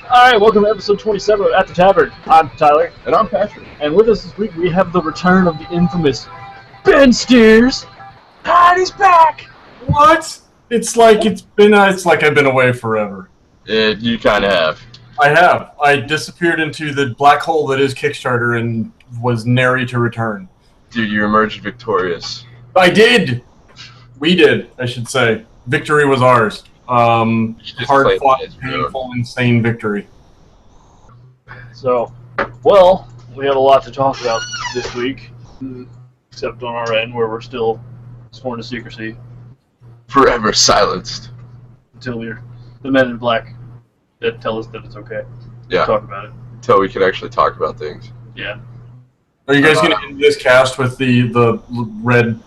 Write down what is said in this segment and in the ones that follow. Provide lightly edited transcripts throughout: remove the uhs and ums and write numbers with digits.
Alright, welcome to episode 27 of At the Tavern. I'm Tyler. And I'm Patrick. And with us this week we have the return of the infamous Ben Stiers. God, he's back! What? It's like I've been away forever. You kind of have. I have. I disappeared into the black hole that is Kickstarter and was nary to return. Dude, you emerged victorious. I did! We did, I should say. Victory was ours. Hard-fought, painful, insane victory. So, well, we have a lot to talk about this week, except on our end where we're still sworn to secrecy. Forever silenced. Until we're the men in black that tell us that it's okay Yeah. to talk about it. Until we can actually talk about things. Yeah. Are you guys going to end this cast with the red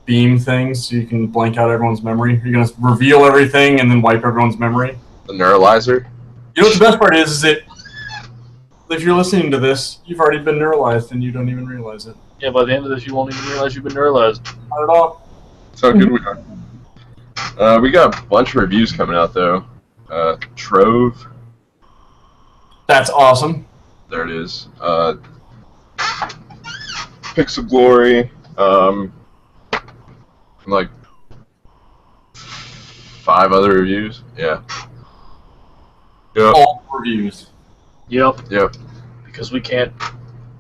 beam things so you can blank out everyone's memory? Are you going to reveal everything and then wipe everyone's memory? The neuralizer? You know what the best part is that if you're listening to this, you've already been neuralized and you don't even realize it. Yeah, by the end of this you won't even realize you've been neuralized. Not at all. That's how good we are. We got a bunch of reviews coming out, though. Trove. That's awesome. There it is. Pixel Glory. Like 5 other reviews. Yeah. Yep. All reviews. Yep. Yep. Because we can't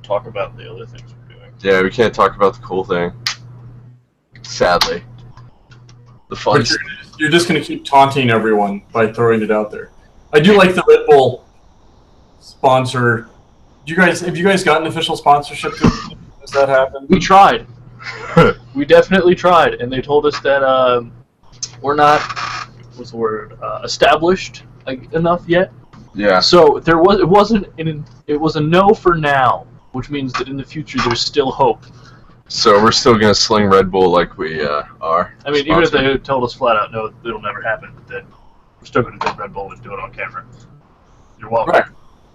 talk about the other things we're doing. Yeah, we can't talk about the cool thing. Sadly. The fun But you're just going to keep taunting everyone by throwing it out there. I do like the Red Bull sponsor. Have you guys gotten official sponsorship? Has that happened? We tried. We definitely tried, and they told us that we're not, what's the word, established enough yet. Yeah. So it was a no for now, which means that in the future there's still hope. So we're still gonna sling Red Bull like we are. I mean, even if they told us flat out, no, it'll never happen, but then we're still gonna drink Red Bull and do it on camera. You're welcome, Right.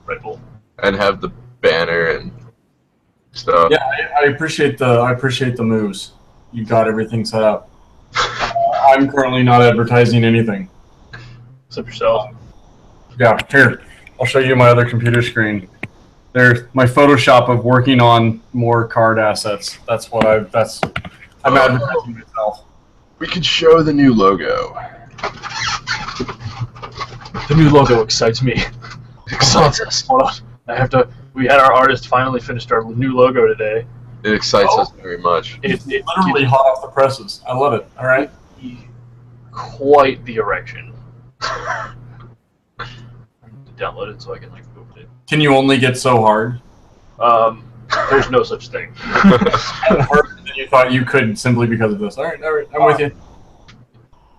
Red Bull. And have the banner and stuff. Yeah, I appreciate the moves. You got everything set up. I'm currently not advertising anything. Except yourself. Yeah, here. I'll show you my other computer screen. There's my Photoshop of working on more card assets. I'm advertising myself. We could show the new logo. The new logo excites me. Excites us. Hold on. We had our artist finally finished our new logo today. It excites us very much. It Literally hot off the presses. I love it. All right. Quite the erection. I need to download it so I can move it. Can you only get so hard? There's no such thing. Harder than you thought you could simply because of this. All right. I'm with you.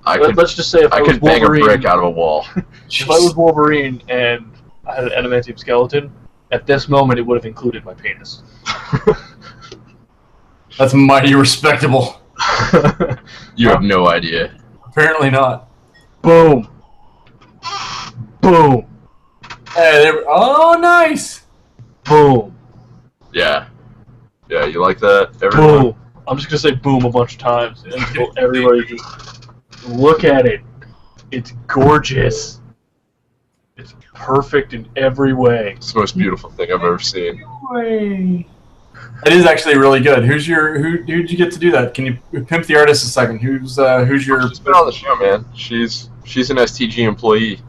Let's just say if I was could bang Wolverine, a brick out of a wall. If I was Wolverine and I had an adamantium skeleton, at this moment it would have included my penis. That's mighty respectable. You have no idea. Apparently not. Boom. Boom. Hey, oh, nice. Boom. Yeah. Yeah, you like that? Everyone? Boom. I'm just gonna say boom a bunch of times until everybody just look at it. It's gorgeous. It's perfect in every way. It's the most beautiful thing I've ever seen. It is actually really good. Who'd you get to do that? Can you pimp the artist a second? Who's your? She's been on the show, man. She's an STG employee.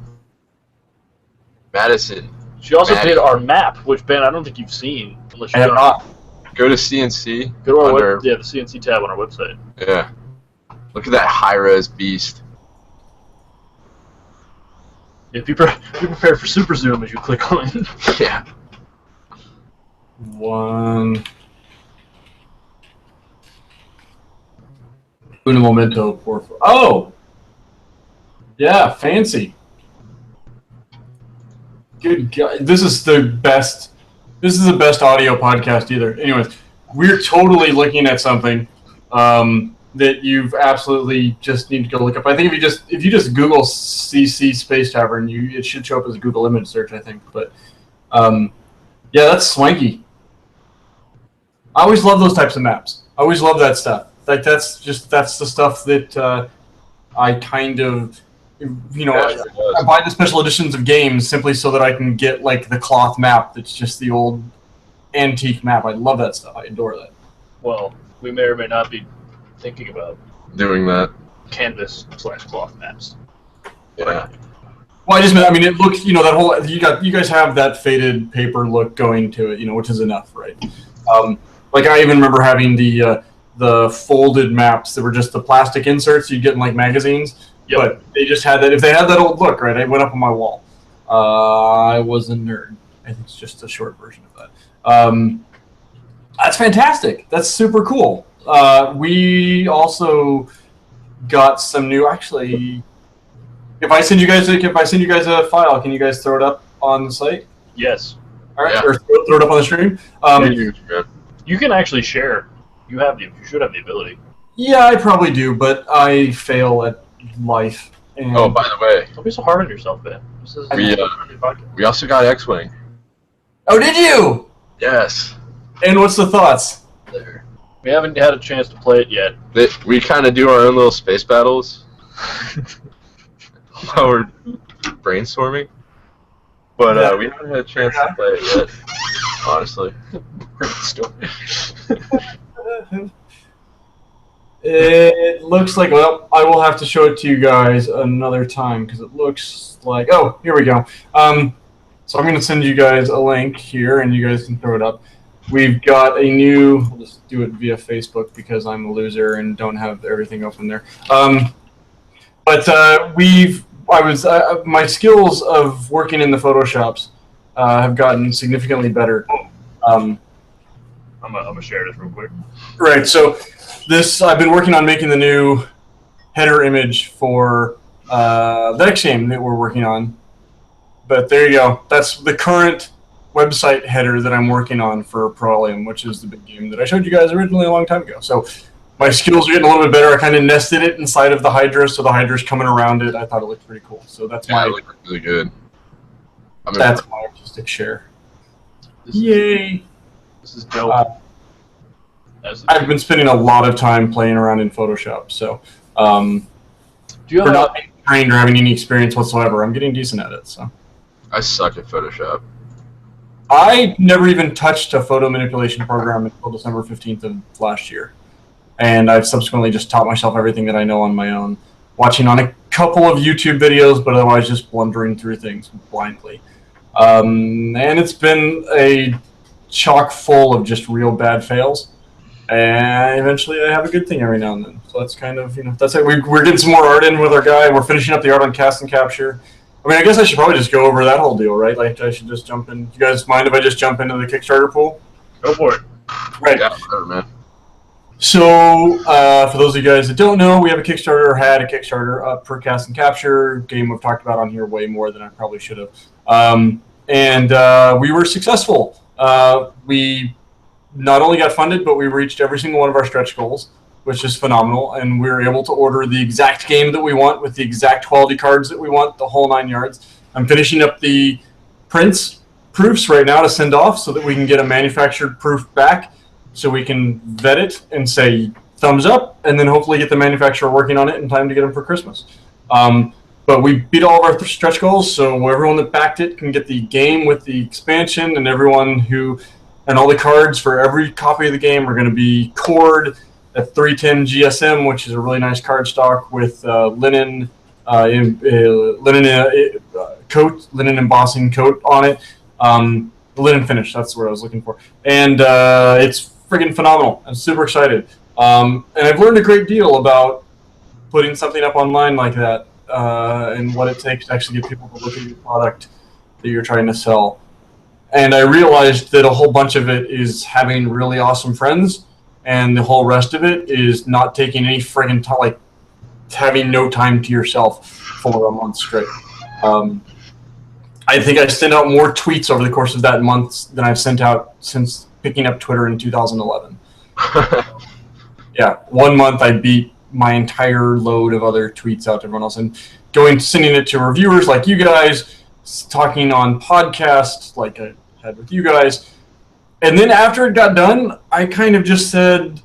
Madison. She also did our map, which Ben, I don't think you've seen unless I you've have done. not. Go to CNC. Go to our the CNC tab on our website. Yeah. Look at that high-res beast. Yeah, be prepared for super zoom as you click on it. Yeah. One. Uno momento, por favor. Oh! Yeah, fancy. Good God. This is the best audio podcast either. Anyways, we're totally looking at something that you've absolutely just need to go look up. I think if you just Google CC Space Tavern, it should show up as a Google image search, I think. But yeah, that's swanky. I always love those types of maps. I always love that stuff. Like that's the stuff that I kind of You know, Yeah, it does. I buy the special editions of games simply so that I can get like the cloth map that's just the old antique map. I love that stuff. I adore that. Well, we may or may not be thinking about Doing that. canvas/cloth maps. Yeah. Well, I mean, it looks, you know, that whole you guys have that faded paper look going to it, you know, which is enough, right? Like I even remember having the folded maps that were just the plastic inserts you get in like magazines. Yep. But they just had that. If they had that old look, right, I went up on my wall. I was a nerd. I think it's just a short version of that. That's fantastic. That's super cool. We also got some new. Actually, if I send you guys a file, can you guys throw it up on the site? Yes. All right, Yeah. or throw it up on the stream. You can actually share. You should have the ability. Yeah, I probably do, but I fail at life. And Oh, by the way, Don't be so hard on yourself, man. This is we also got X-Wing. Oh, did you? Yes. And what's the thoughts? We haven't had a chance to play it yet. We kind of do our own little space battles while we're brainstorming. But we haven't had a chance to play it yet, honestly. It looks like, well, I will have to show it to you guys another time because it looks like, oh, here we go. So I'm going to send you guys a link here and you guys can throw it up. We've got a new, I'll just do it via Facebook because I'm a loser and don't have everything open there. My skills of working in the Photoshops have gotten significantly better. I'm gonna share this real quick. Right, so I've been working on making the new header image for the next game that we're working on. But there you go. That's the current website header that I'm working on for Prolium, which is the big game that I showed you guys originally a long time ago. So my skills are getting a little bit better. I kind of nested it inside of the Hydra, so the Hydra's coming around it. I thought it looked pretty cool. So that's Yeah, it looked really good. that's my artistic share. Yay! This is dope. I've been spending a lot of time playing around in Photoshop, so Do you for have not being trained or having any experience whatsoever, I'm getting decent at it. So I suck at Photoshop. I never even touched a photo manipulation program until December 15th of last year, and I've subsequently just taught myself everything that I know on my own, watching on a couple of YouTube videos, but otherwise just blundering through things blindly. And it's been a chock full of just real bad fails. And eventually I have a good thing every now and then. So that's kind of, that's it. We're getting some more art in with our guy. We're finishing up the art on Cast and Capture. I mean, I guess I should probably just go over that whole deal, right? Like, I should just jump in. You guys mind if I just jump into the Kickstarter pool? Go for it. Right. Yeah, whatever, man. So, for those of you guys that don't know, we have a Kickstarter, or had a Kickstarter up for Cast and Capture, game we've talked about on here way more than I probably should have. And we were successful. We not only got funded, but we reached every single one of our stretch goals, which is phenomenal. And we were able to order the exact game that we want with the exact quality cards that we want, the whole 9 yards. I'm finishing up the proofs right now to send off so that we can get a manufactured proof back so we can vet it and say thumbs up and then hopefully get the manufacturer working on it in time to get them for Christmas. But we beat all of our stretch goals, so everyone that backed it can get the game with the expansion, and and all the cards for every copy of the game are going to be cored at 310 GSM, which is a really nice card stock with linen embossing coat on it. Linen finish, that's what I was looking for. And it's friggin' phenomenal. I'm super excited. And I've learned a great deal about putting something up online like that and what it takes to actually get people to look at your product that you're trying to sell. And I realized that a whole bunch of it is having really awesome friends, and the whole rest of it is not taking any friggin' time, like having no time to yourself for a month straight. I think I sent out more tweets over the course of that month than I've sent out since picking up Twitter in 2011. Yeah, 1 month I beat my entire load of other tweets out to everyone else, and sending it to reviewers like you guys, talking on podcasts like I had with you guys. And then after it got done, I kind of just said,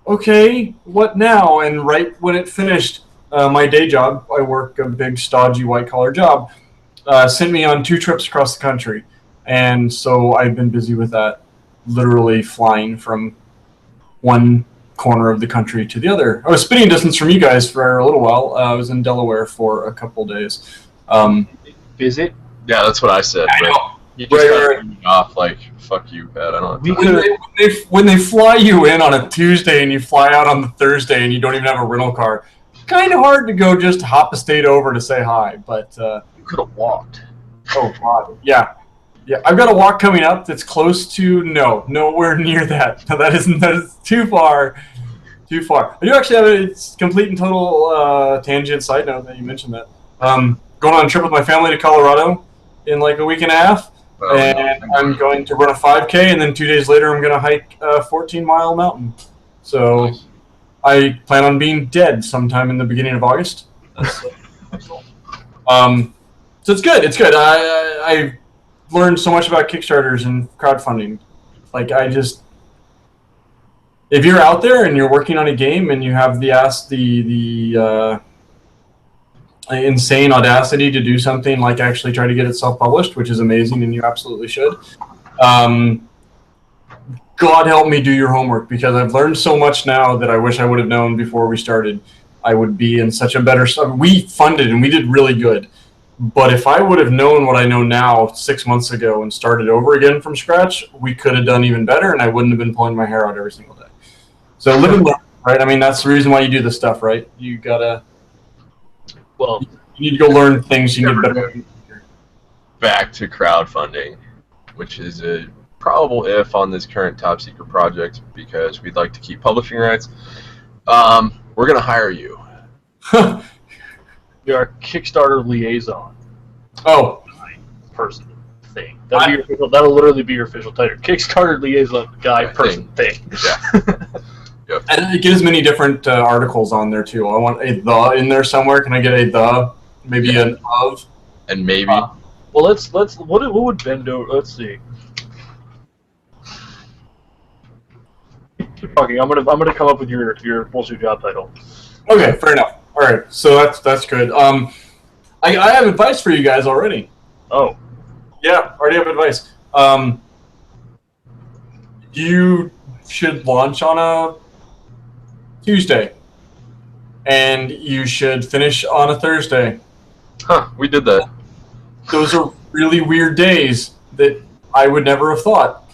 okay, what now? And right when it finished, my day job, I work a big, stodgy, white-collar job, sent me on 2 trips across the country. And so I've been busy with that, literally flying from one corner of the country to the other. I was spitting distance from you guys for a little while. I was in Delaware for a couple days. Visit? Yeah, that's what I said. I know. You just got me off like, fuck you, Pat. I don't know. When they fly you in on a Tuesday and you fly out on the Thursday and you don't even have a rental car, kind of hard to go just hop a state over to say hi. But you could have walked. Oh God, yeah. I've got a walk coming up that's close to nowhere near that. That is too far. Too far. I do actually have a complete and total tangent side note that you mentioned that. Going on a trip with my family to Colorado in like a week and a half. And I'm going to run a 5K, and then 2 days later I'm going to hike a 14-mile mountain. So I plan on being dead sometime in the beginning of August. So it's good. It's good. I learned so much about Kickstarters and crowdfunding. Like, if you're out there and you're working on a game and you have the insane audacity to do something like actually try to get it self-published, which is amazing, and you absolutely should. God help me do your homework, because I've learned so much now that I wish I would have known before we started. I would be in such a better... We funded and we did really good. But if I would have known what I know now 6 months ago and started over again from scratch, we could have done even better, and I wouldn't have been pulling my hair out every single day. So live and learn, right? I mean, that's the reason why you do this stuff, right? You gotta... Well, you need to go learn things you need better. Back to crowdfunding, which is a probable if on this current top secret project, because we'd like to keep publishing rights. We're gonna hire you. You're our Kickstarter liaison. Oh, person thing. That'll literally be your official title. Kickstarter liaison guy person thing. Yeah. Yep. And it gives many different articles on there too. I want a the in there somewhere. Can I get a the? Maybe an of? And maybe. Well, let's. What would Ben do? Let's see. Keep talking. I'm gonna come up with your bullshit job title. Okay, fair enough. All right, so that's good. I have advice for you guys already. Oh. Yeah, already have advice. You should launch on a Tuesday, and you should finish on a Thursday. Huh, we did that. Those are really weird days that I would never have thought.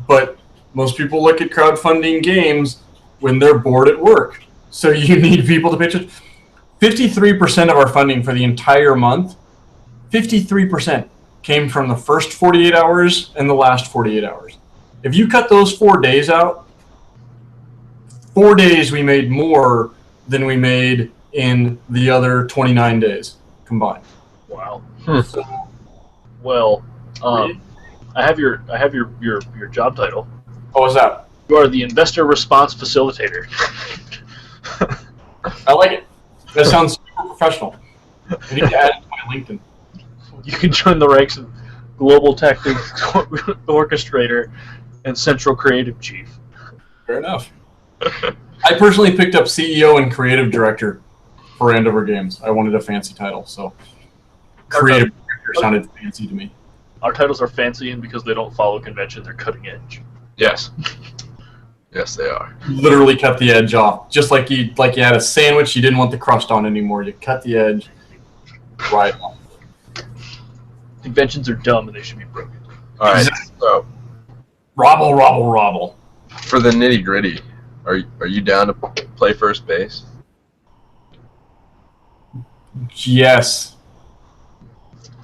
But most people look at crowdfunding games when they're bored at work. So you need people to pitch it. 53% of our funding for the entire month, 53% came from the first 48 hours and the last 48 hours. If you cut those 4 days out, 4 days we made more than we made in the other 29 days combined. Wow. So, well, I have your job title. What was that? You are the investor response facilitator. I like it. That sounds super professional. I need to add it to my LinkedIn. You can join the ranks of Global Tactics Orchestrator and Central Creative Chief. Fair enough. I personally picked up CEO and Creative Director for Randover Games. I wanted a fancy title, so Creative Director sounded fancy to me. Our titles are fancy, and because they don't follow convention, they're cutting edge. Yes. Yes, they are. Literally cut the edge off. Just like you had a sandwich you didn't want the crust on anymore. You cut the edge right off. Conventions are dumb, and they should be broken. All right, so Robble. for the nitty gritty, are you down to play first base? Yes.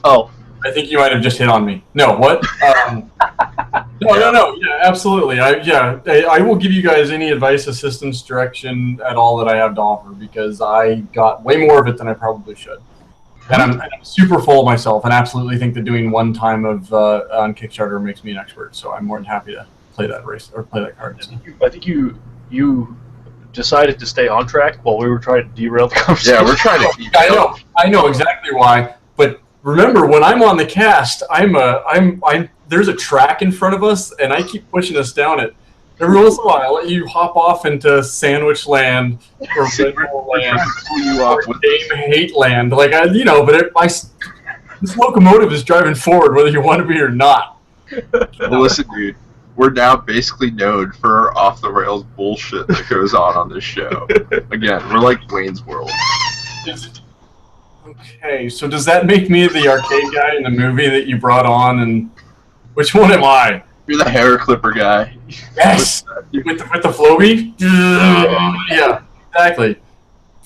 Oh. I think you might have just hit on me. No, what? No. Yeah, absolutely. I will give you guys any advice, assistance, direction at all that I have to offer, because I got way more of it than I probably should. And I'm super full of myself, and absolutely think that doing one time of on Kickstarter makes me an expert. So I'm more than happy to play that race or play that card. I think you decided to stay on track while we were trying to derail the conversation. Yeah, we're trying to keep. I know exactly why. But remember, when I'm on the cast, there's a track in front of us, and I keep pushing us down it. Every once in a while, I'll let you hop off into Sandwich Land or Red Bull Land or Game Hate Land. Like, this locomotive is driving forward whether you want to be or not. Well, listen, dude. We're now basically known for our off-the-rails bullshit that goes on this show. Again, we're like Wayne's World. Okay, so does that make me the arcade guy in the movie that you brought on? And which one am I? You're the hair clipper guy. Yes! With the Floby? Yeah, exactly.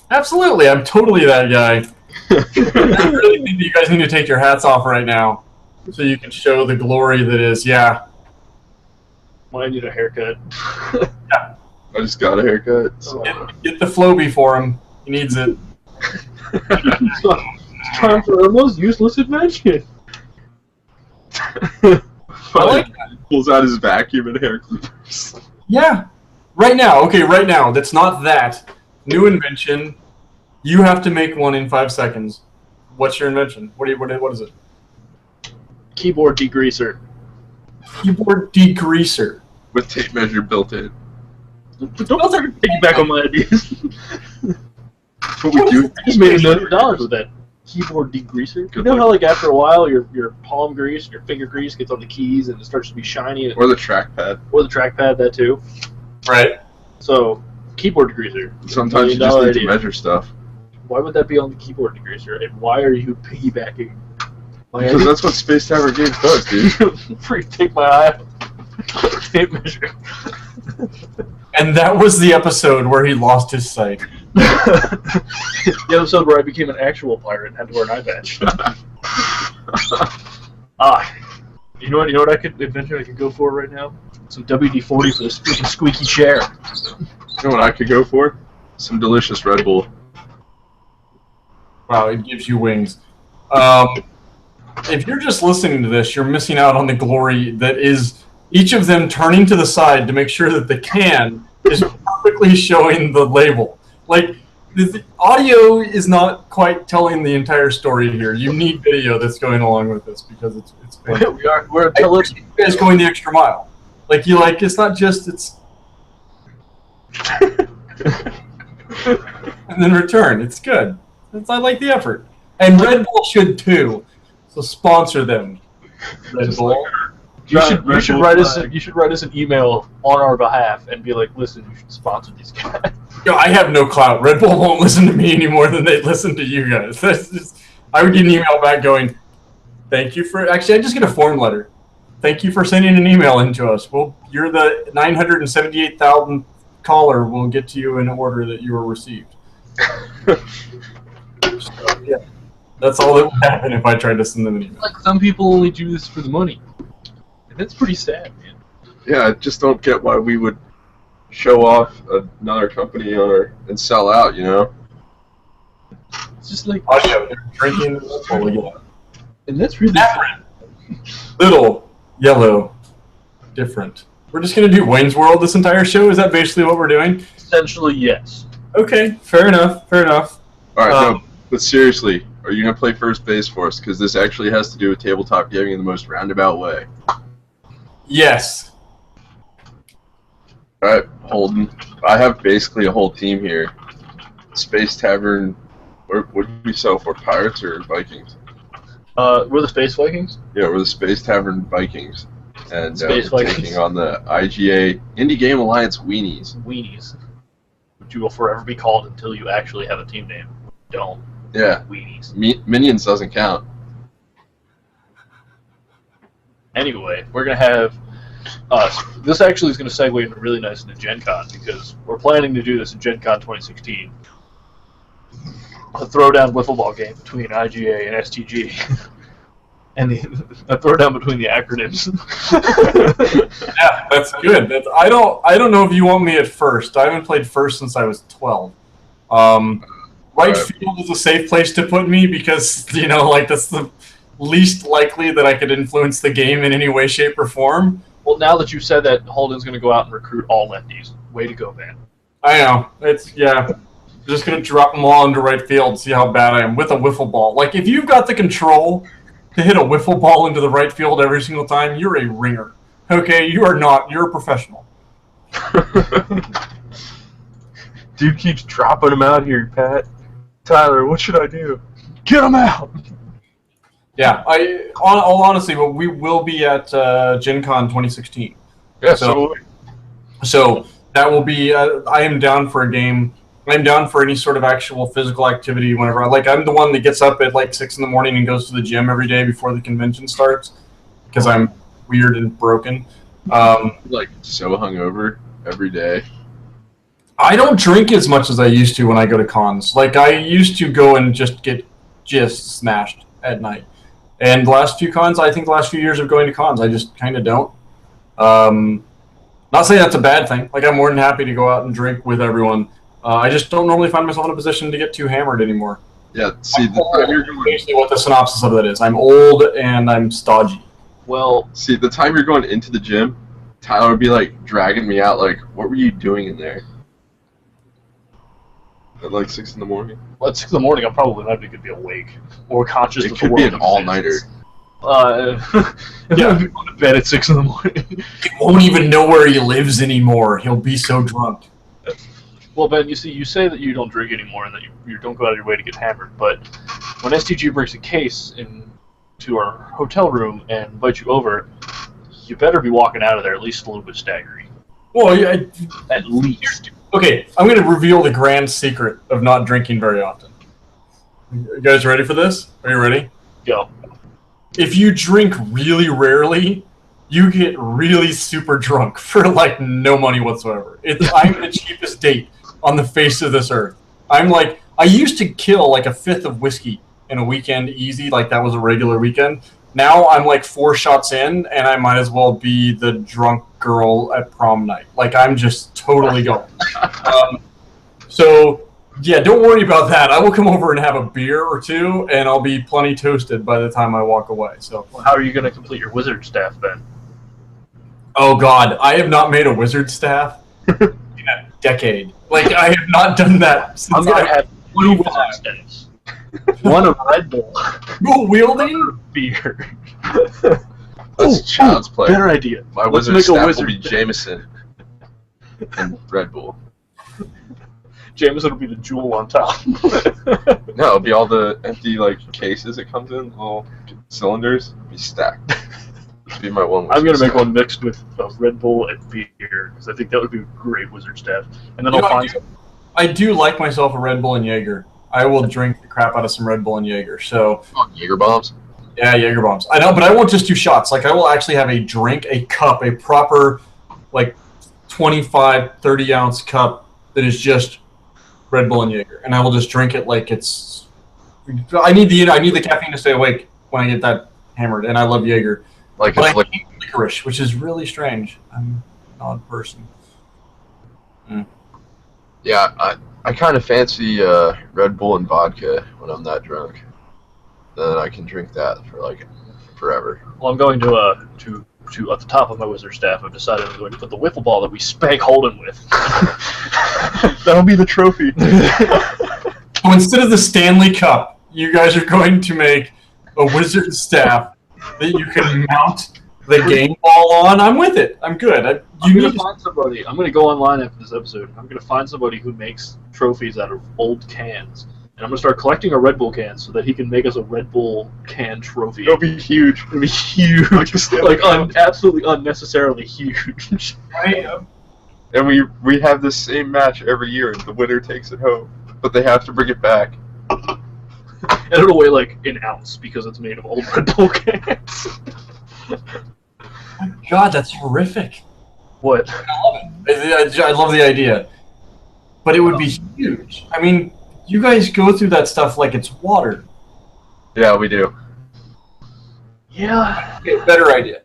Absolutely, I'm totally that guy. I really think that you guys need to take your hats off right now so you can show the glory that is, yeah. Well, I need a haircut. I just got a haircut. So. Get the Floby for him. He needs it. It's time for Irma's useless invention. I like that. Pulls out his vacuum and hair clippers. Yeah. Right now. Okay, right now. That's not that. New invention. You have to make one in 5 seconds. What's your invention? What is it? Keyboard degreaser. Keyboard degreaser. With tape measure built in. Don't ever piggyback on my ideas. That's what we do. I just made $1 million with that keyboard degreaser. Good You know luck. how, like, after a while, your palm grease, your finger grease gets on the keys and it starts to be shiny? Or the trackpad. Or the trackpad, that too. Right. So, keyboard degreaser. Sometimes you just need to measure stuff. Why would that be on the keyboard degreaser? And why are you piggybacking? Because that's what Space Tavern Games does, dude. Freak, take my eye out. Tape measure. And that was the episode where he lost his sight. The episode where I became an actual pirate and had to wear an eye patch. You know what I could go for right now? Some WD-40 for the squeaky chair. You know what I could go for? Some delicious Red Bull. Wow, it gives you wings. If you're just listening to this, you're missing out on the glory that is each of them turning to the side to make sure that the can is perfectly showing the label. Like, the audio is not quite telling the entire story here. You need video that's going along with this because it's We're you guys going the extra mile. Like, it's not just, it's... and then return. It's good. I like the effort. And Red Bull should too. So sponsor them. Red Bull. You should write us an email on our behalf and be like, listen, you should sponsor these guys. Yo, I have no clout. Red Bull won't listen to me any more than they listen to you guys. That's just, I would get an email back going, thank you for... Actually, I just get a form letter. Thank you for sending an email in to us. Well, you're the 978,000th caller. We'll get to you in order that you were received. So, yeah. That's all that would happen if I tried to send them an email. Like, some people only do this for the money. And that's pretty sad, man. Yeah, I just don't get why we would show off another company and sell out, you know? It's just like... Oh, yeah, they're drinking. That's all we get. And that's really... Little, yellow, different. We're just going to do Wayne's World this entire show? Is that basically what we're doing? Essentially, yes. Okay, fair enough, fair enough. Alright, no, but seriously, are you going to play first base for us? Because this actually has to do with tabletop gaming in the most roundabout way. Yes. Alright, Holden. I have basically a whole team here. Space Tavern... What do we sell for, Pirates or Vikings? We're the Space Vikings? Yeah, we're the Space Tavern Vikings. And Space we're Vikings. taking on the IGA Indie Game Alliance Weenies. Weenies. Which you will forever be called until you actually have a team name. Don't. Yeah. Weenies. Minions doesn't count. Anyway, we're going to have... this actually is going to segue into really nice into Gen Con, because we're planning to do this in Gen Con 2016. A throwdown wiffle ball game between IGA and STG. And a throwdown between the acronyms. Yeah, that's good. I don't know if you want me at first. I haven't played first since I was 12. Right field is a safe place to put me because, that's the least likely that I could influence the game in any way, shape, or form. Well, now that you've said that, Holden's going to go out and recruit all lefties. Way to go, man. I know. I'm just going to drop them all into right field and see how bad I am with a wiffle ball. Like, if you've got the control to hit a wiffle ball into the right field every single time, you're a ringer. Okay? You are not. You're a professional. Dude keeps dropping him out here, Pat. Tyler, what should I do? Get him out! Yeah, all honestly, but we will be at Gen Con 2016. Yeah, So that will be. I am down for a game. I'm down for any sort of actual physical activity. Whenever I'm the one that gets up at like 6 a.m. and goes to the gym every day before the convention starts because I'm weird and broken. like so hungover every day. I don't drink as much as I used to when I go to cons. Like I used to go and just get smashed at night. And the last few cons, I think the last few years of going to cons, I just kind of don't. Not saying that's a bad thing. Like I'm more than happy to go out and drink with everyone. I just don't normally find myself in a position to get too hammered anymore. Yeah, see, basically what the synopsis of that is. I'm old and I'm stodgy. Well, see, the time you're going into the gym, Tyler would be like dragging me out. Like, what were you doing in there? At like 6 a.m. Well, at 6 a.m, I'm probably not even gonna be awake or conscious. It could be an all-nighter. Yeah, he'll go to bed at 6 a.m. He won't even know where he lives anymore. He'll be so drunk. Well, Ben, you say that you don't drink anymore and that you don't go out of your way to get hammered, but when STG brings a case into our hotel room and invites you over, you better be walking out of there at least a little bit staggery. Well, yeah. At least. Okay, I'm going to reveal the grand secret of not drinking very often. You guys ready for this? Are you ready? Go. If you drink really rarely, you get really super drunk for like no money whatsoever. I'm the cheapest date on the face of this earth. I used to kill like a fifth of whiskey in a weekend easy, like that was a regular weekend. Now I'm like 4 shots in, and I might as well be the drunk girl at prom night. Like I'm just totally going. So yeah, don't worry about that. I will come over and have a beer or two, and I'll be plenty toasted by the time I walk away. So well, how are you going to complete your wizard staff then? Oh God, I have not made a wizard staff in a decade. Like I have not done that since I'm going to have 2 wizard staffs. One of Red Bull. Dual wielding? Beer. That's child's play. Better idea. My Let's wizard make a staff wizard will be Jameson and Red Bull. Jameson will be the jewel on top. No, it'll be all the empty like cases it comes in, little cylinders, be stacked. Be my one. I'm gonna make one mixed with Red Bull and beer because I think that would be a great wizard staff. And then I'll find. I do like myself a Red Bull and Jaeger. I will drink the crap out of some Red Bull and Jaeger. So. Jaeger bombs. Yeah, Jaeger bombs. I know, but I won't just do shots. Like I will actually have a drink, a cup, a proper, like 25, 30 ounce cup that is just Red Bull and Jaeger, and I will just drink it like it's. I need the caffeine to stay awake when I get that hammered, and I love Jaeger. Like but it's I hate licorice, which is really strange. I'm an odd person. Yeah, I kind of fancy Red Bull and vodka when I'm that drunk. Then I can drink that for like forever. Well, I'm going to at the top of my wizard staff. I've decided I'm going to put the wiffle ball that we spank Holden with. That'll be the trophy. So instead of the Stanley Cup, you guys are going to make a wizard staff that you can mount the game ball on. I'm with it. I'm good. I'm going to find somebody. I'm going to go online after this episode. I'm going to find somebody who makes trophies out of old cans. And I'm going to start collecting our Red Bull cans so that he can make us a Red Bull can trophy. It'll be huge. It'll be huge. Absolutely unnecessarily huge. And we have the same match every year, and the winner takes it home. But they have to bring it back. And it'll weigh like an ounce because it's made of old Red Bull cans. God, that's horrific. What? I love it. I love the idea. But it would be huge. I mean, you guys go through that stuff like it's water. Yeah, we do. Yeah. Okay, better idea.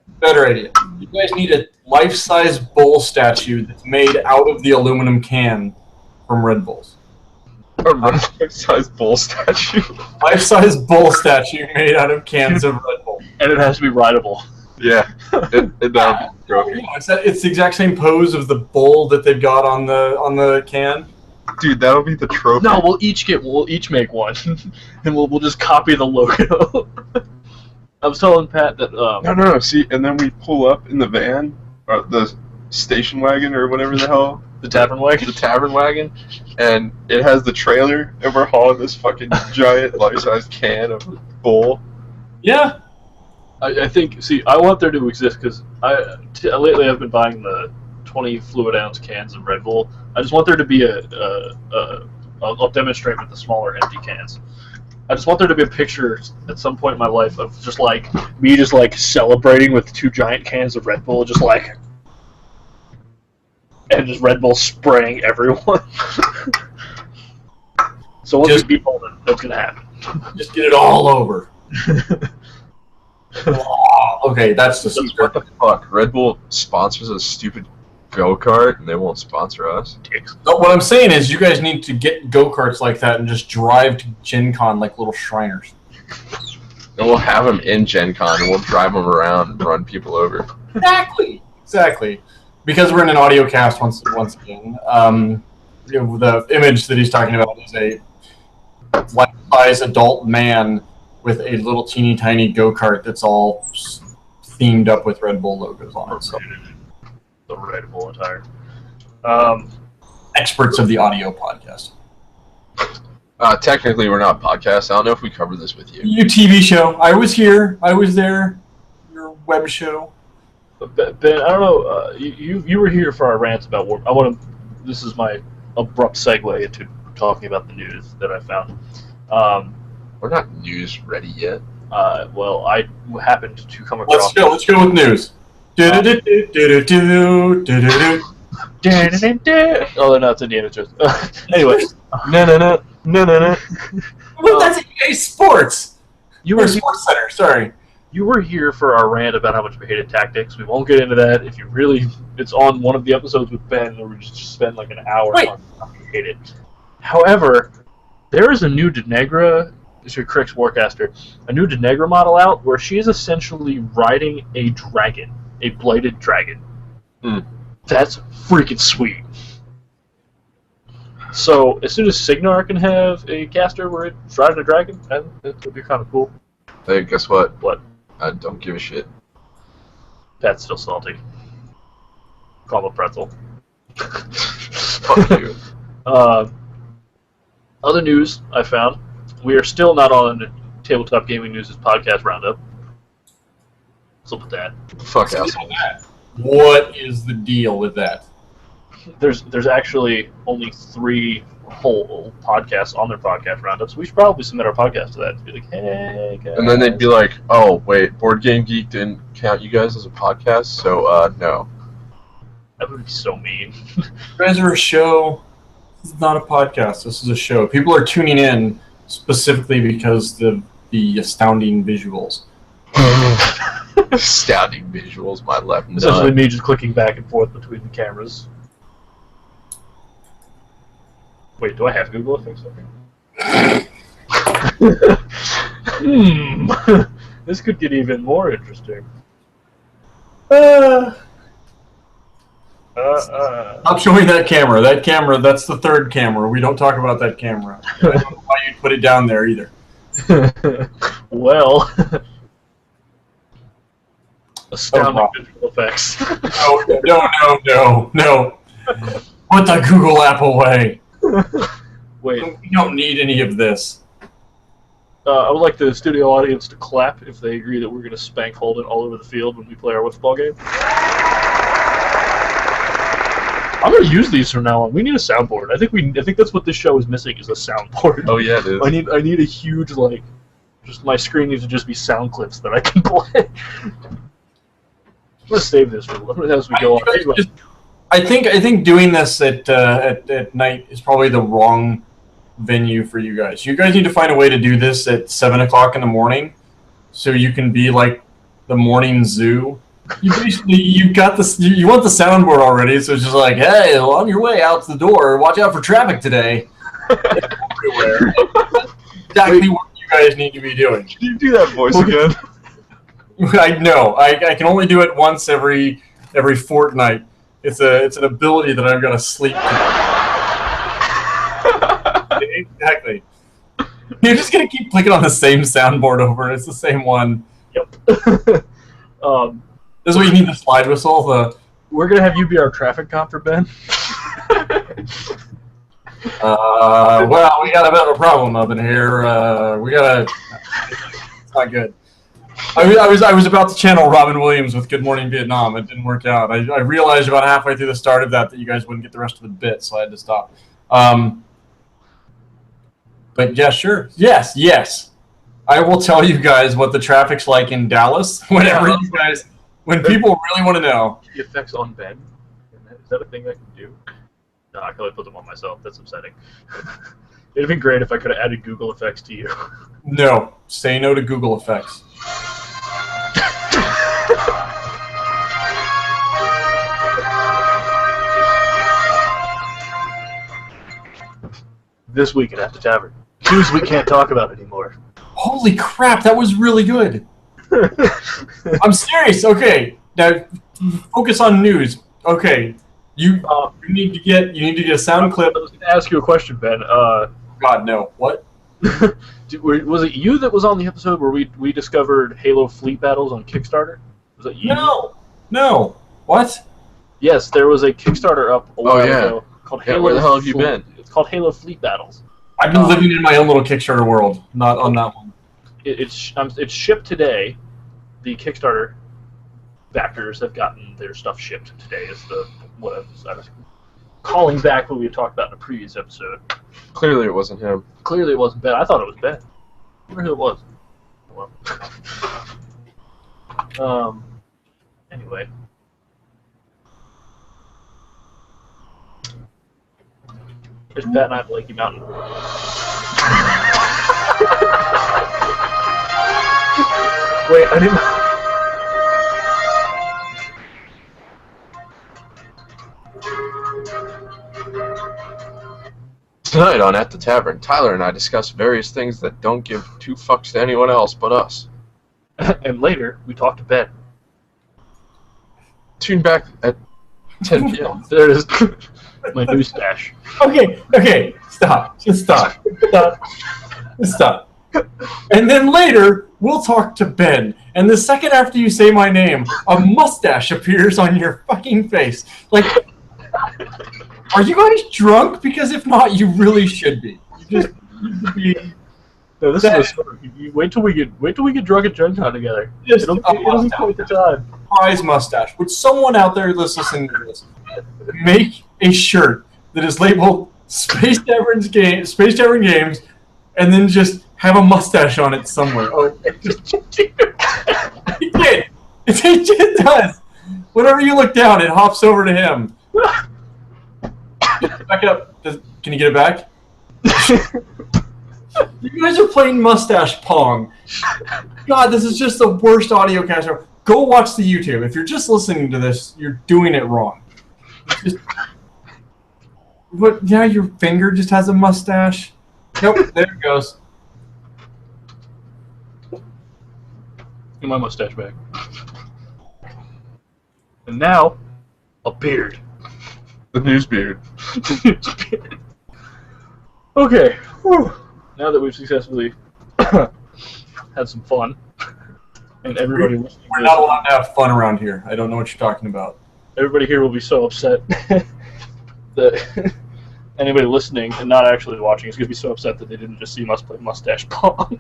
You guys need a life-size bull statue that's made out of the aluminum can from Red Bulls. A life-size bull statue. Life-size bull statue made out of cans of Red Bull. And it has to be rideable. Yeah. It's the exact same pose of the bull that they've got on the can. Dude, that'll be the trophy. No, we'll each make one, and we'll just copy the logo. I was telling Pat that. No. See, and then we pull up in the van, or the station wagon or whatever the hell. The tavern wagon? The tavern wagon. And it has the trailer, and we're hauling this fucking giant life-size can of Bull. Yeah. I think, see, I want there to exist because lately I've been buying the 20 fluid ounce cans of Red Bull. I just want there to be I'll demonstrate with the smaller empty cans. I just want there to be a picture at some point in my life of just like me just like celebrating with 2 giant cans of Red Bull, just like, and just Red Bull spraying everyone. So once we keep holding, that's gonna happen. Just get it all over. Okay, that's the What the fuck? Red Bull sponsors a stupid go-kart, and they won't sponsor us? No, what I'm saying is you guys need to get go-karts like that and just drive to Gen Con like little Shriners. And we'll have them in Gen Con, and we'll drive them around and run people over. Exactly. Because we're in an audio cast once again, the image that he's talking about is a life-size adult man with a little teeny tiny go-kart that's all themed up with Red Bull logos on it. So. The Red Bull attire. Experts of the audio podcast. Technically, we're not podcasts. I don't know if we covered this with you. Your TV show. I was here. I was there. Your web show. Ben, I don't know. You were here for our rants about war. This is my abrupt segue into talking about the news that I found. We're not news ready yet. Well, I happened to come across. Let's go with news. Oh, no, it's Indiana Jones. Anyway. No. Well, that's EA Sports. You were Sports Center. Sorry. You were here for our rant about how much we hated tactics. We won't get into that. If you really, it's on one of the episodes with Ben where we just spend like an hour on how we hate it. However, there is a new Denegra, this is Crick's Warcaster, a new Denegra model out where she is essentially riding a dragon, a bladed dragon. That's freaking sweet. So, as soon as Signar can have a caster where it's riding a dragon, that would be kind of cool. Hey, guess what? What? I don't give a shit. That's still salty. Call him a pretzel. Fuck you. Other news I found. We are still not on Tabletop Gaming News' podcast roundup. What's up with that? Fuck asshole. What is the deal with that? There's actually only 3 whole podcasts on their podcast roundup, so we should probably submit our podcast to that and be like, hey, guys. And then they'd be like, oh, wait, Board Game Geek didn't count you guys as a podcast, so, no. That would be so mean. You guys are a show. This is not a podcast. This is a show. People are tuning in specifically because the astounding visuals. Astounding visuals, my left nut. Essentially me just clicking back and forth between the cameras. Wait, do I have Google Effects? This could get even more interesting. Stop showing that camera. That camera, that's the 3rd camera. We don't talk about that camera. I don't know why you'd put it down there either. Well, astounding visual effects. No. Put the Google app away. Wait. We don't need any of this. I would like the studio audience to clap if they agree that we're going to spank Holden all over the field when we play our football game. I'm going to use these from now on. We need a soundboard. I think that's what this show is missing, is a soundboard. Oh yeah, it is. I need a huge, like, just my screen needs to just be sound clips that I can play. I'm going to save this as we go on. I think doing this at night is probably the wrong venue for you guys. You guys need to find a way to do this at 7 o'clock in the morning, so you can be like the morning zoo. You want the soundboard already, so it's just like, hey, on your way out the door, watch out for traffic today. Everywhere. Exactly what you guys need to be doing. Can you do that voice again? I know. I can only do it once every fortnight. It's an ability that I'm gonna sleep to. Exactly. You're just gonna keep clicking on the same soundboard over. It's the same one. Yep. This is what you need the slide whistle. We're gonna have you be our traffic cop for Ben. Well, we got a bit of a problem up in here. It's not good. I was about to channel Robin Williams with Good Morning Vietnam. It didn't work out. I realized about halfway through the start of that you guys wouldn't get the rest of the bit, so I had to stop. But yeah, sure. Yes. I will tell you guys what the traffic's like in Dallas when people really want to know. The effects on Ben. Is that a thing I can do? No, I can only put them on myself. That's upsetting. It'd have been great if I could have added Google effects to you. No. Say no to Google effects. This week at the Tavern. News we can't talk about anymore. Holy crap, that was really good. I'm serious. Okay, now focus on news. Okay, you need to get a sound clip. I was going to ask you a question, Ben. God, no. What? Was it you that was on the episode where we discovered Halo Fleet Battles on Kickstarter? Was that you? No. What? Yes, there was a Kickstarter up a while ago called Halo. Where the hell have you been? It's called Halo Fleet Battles. I've been living in my own little Kickstarter world, not on that one. It's shipped today. The Kickstarter backers have gotten their stuff shipped today. Is what I was calling back what we had talked about in a previous episode. Clearly it wasn't him. Clearly it wasn't Ben. I thought it was Ben. I wonder who it was. Well. Anyway. There's Bat Night Blakey Mountain. Wait, I didn't. Tonight on At the Tavern, Tyler and I discuss various things that don't give two fucks to anyone else but us. And later, we talk to Ben. Tune back at 10 p.m. There it is. My new stash. Okay, stop. Just stop. Stop. And then later, we'll talk to Ben. And the second after you say my name, a mustache appears on your fucking face. Like, are you guys drunk? Because if not, you really should be. You just need to be. No, this is a story. You wait till we get drunk at Gen Con together. It'll be quite the time. Prize mustache. Would someone out there that's listening to this make a shirt that is labeled Space Tavern Games, and then just have a mustache on it somewhere? Oh, it did. It does. Whenever you look down, it hops over to him. Back up. Can you get it back? You guys are playing mustache pong. God, this is just the worst audio cast ever. Go watch the YouTube. If you're just listening to this, you're doing it wrong. But now your finger just has a mustache. Nope, there it goes. Get my mustache back. And now, a beard. The news beard. Okay. Whew. Now that we've successfully had some fun, and everybody listening, we're not allowed to have fun around here. I don't know what you're talking about. Everybody here will be so upset that anybody listening and not actually watching is going to be so upset that they didn't just see us play mustache pong,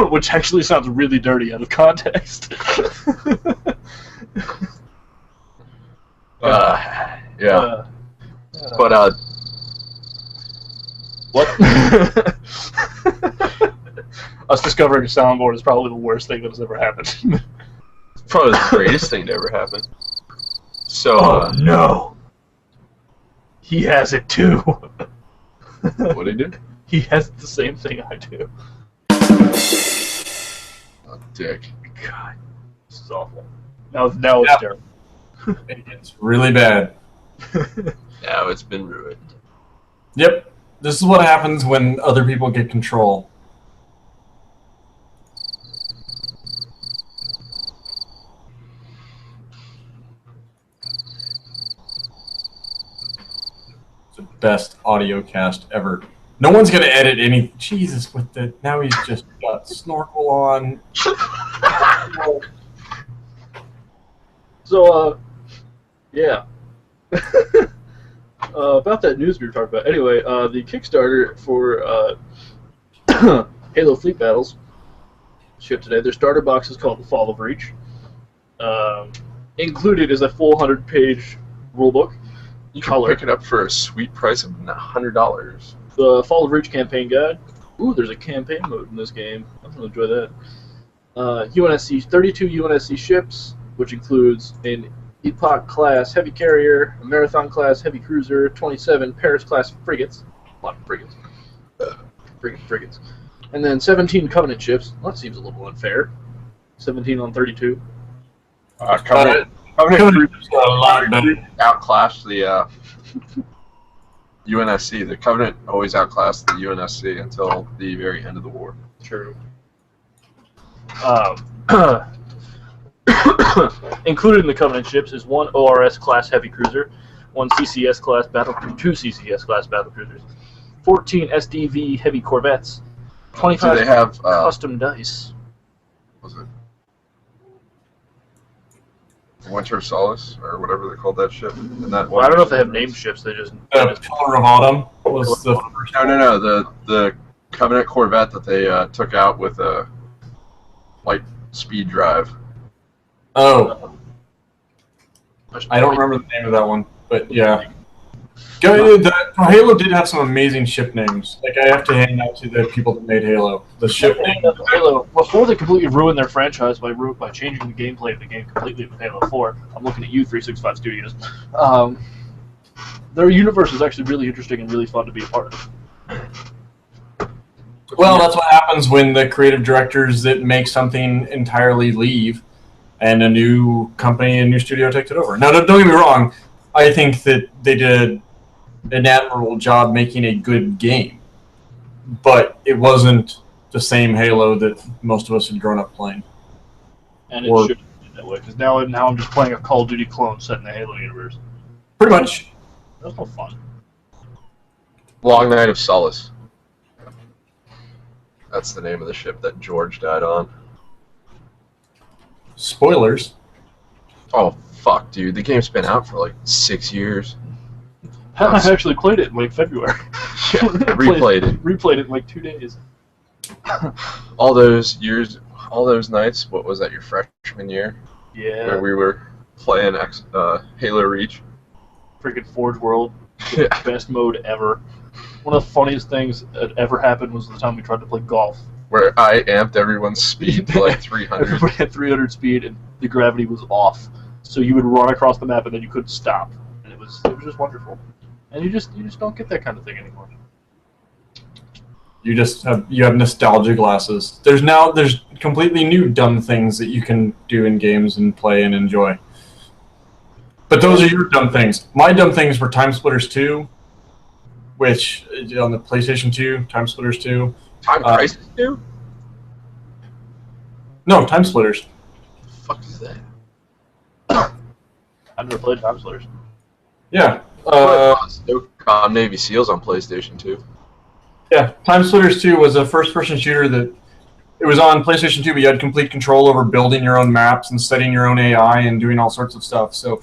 which actually sounds really dirty out of context. Yeah. But what? Us discovering a soundboard is probably the worst thing that has ever happened. It's probably the greatest thing to ever happen. So, oh no! He has it too. What'd he do? He has the same thing I do. Oh, dick. God, this is awful. Now it's terrible. It's really bad. Now it's been ruined. Yep. This is what happens when other people get control. It's the best audio cast ever. No one's gonna edit any. Jesus, with the now he's just got snorkel on. So Yeah. About that news we were talking about. Anyway, the Kickstarter for Halo Fleet Battles shipped today. Their starter box is called The Fall of Reach. Included is a full 100-page rulebook. You can pick it up for a sweet price of $100. The Fall of Reach campaign guide. Ooh, there's a campaign mode in this game. I'm going to enjoy that. UNSC 32 UNSC ships, which includes an Epoch-class heavy carrier, a Marathon-class heavy cruiser, 27 Paris-class frigates. A lot of frigates. Frigates. And then 17 Covenant ships. Well, that seems a little unfair. 17 on 32. Covenant outclassed the UNSC. The Covenant always outclassed the UNSC until the very end of the war. True. Included in the Covenant ships is one ORS class heavy cruiser, one CCS class battle, two CCS class battle cruisers, 14 SDV heavy corvettes, 25 Do they have custom dice. was it Winter of Solace or whatever they called that ship? And that Well, I don't know if they have named ships. They just Pillar of Autumn was the first. No. The Covenant Corvette that they took out with a light speed drive. Oh, I don't remember the name of that one, but yeah. Halo did have some amazing ship names. Like, I have to hand out to the people that made Halo. The ship name. Halo, before they completely ruined their franchise by changing the gameplay of the game completely with Halo 4, I'm looking at you, 365 Studios. Their universe is actually really interesting and really fun to be a part of. Well, that's what happens when the creative directors that make something entirely leave, and a new company, a new studio takes it over. Now, don't get me wrong. I think that they did an admirable job making a good game, but it wasn't the same Halo that most of us had grown up playing. And it should be that way, because now I'm just playing a Call of Duty clone set in the Halo universe. Pretty much. That's no fun. Long Night of Solace. That's the name of the ship that George died on. Spoilers. Oh, fuck, dude. The game's been out for like 6 years. I actually played it in like February. Yeah, replayed it. Replayed it in like 2 days. All those years, all those nights, what was that, your freshman year? Yeah. Where we were playing Halo Reach. Freaking Forge World. The best mode ever. One of the funniest things that ever happened was the time we tried to play golf. Where I amped everyone's speed to like 300. Everybody had 300 speed and the gravity was off. So you would run across the map and then you couldn't stop. And it was just wonderful. And you just don't get that kind of thing anymore. You have nostalgia glasses. There's completely new dumb things that you can do in games and play and enjoy. But those are your dumb things. My dumb things were Time Splitters 2, which on the PlayStation 2, Time Splitters 2. Time Crisis 2? No, Time Splitters. What the fuck is that? I've never played Time Splitters. Yeah. Navy SEALs on PlayStation 2. Yeah, Time Splitters 2 was a first-person shooter that it was on PlayStation 2, but you had complete control over building your own maps and setting your own AI and doing all sorts of stuff. So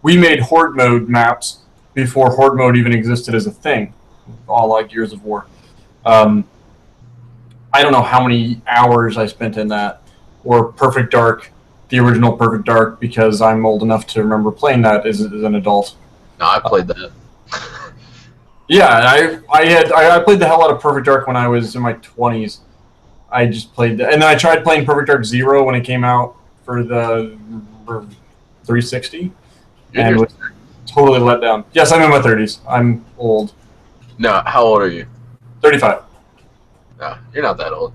we made Horde mode maps before Horde mode even existed as a thing, all like Gears of War. I don't know how many hours I spent in that, or Perfect Dark, the original Perfect Dark, because I'm old enough to remember playing that as an adult. No, I played that. Yeah, I played the hell out of Perfect Dark when I was in my 20s. I just played that. And then I tried playing Perfect Dark Zero when it came out for the 360. And was totally let down. Yes, I'm in my 30s. I'm old. No, how old are you? 35. No, you're not that old.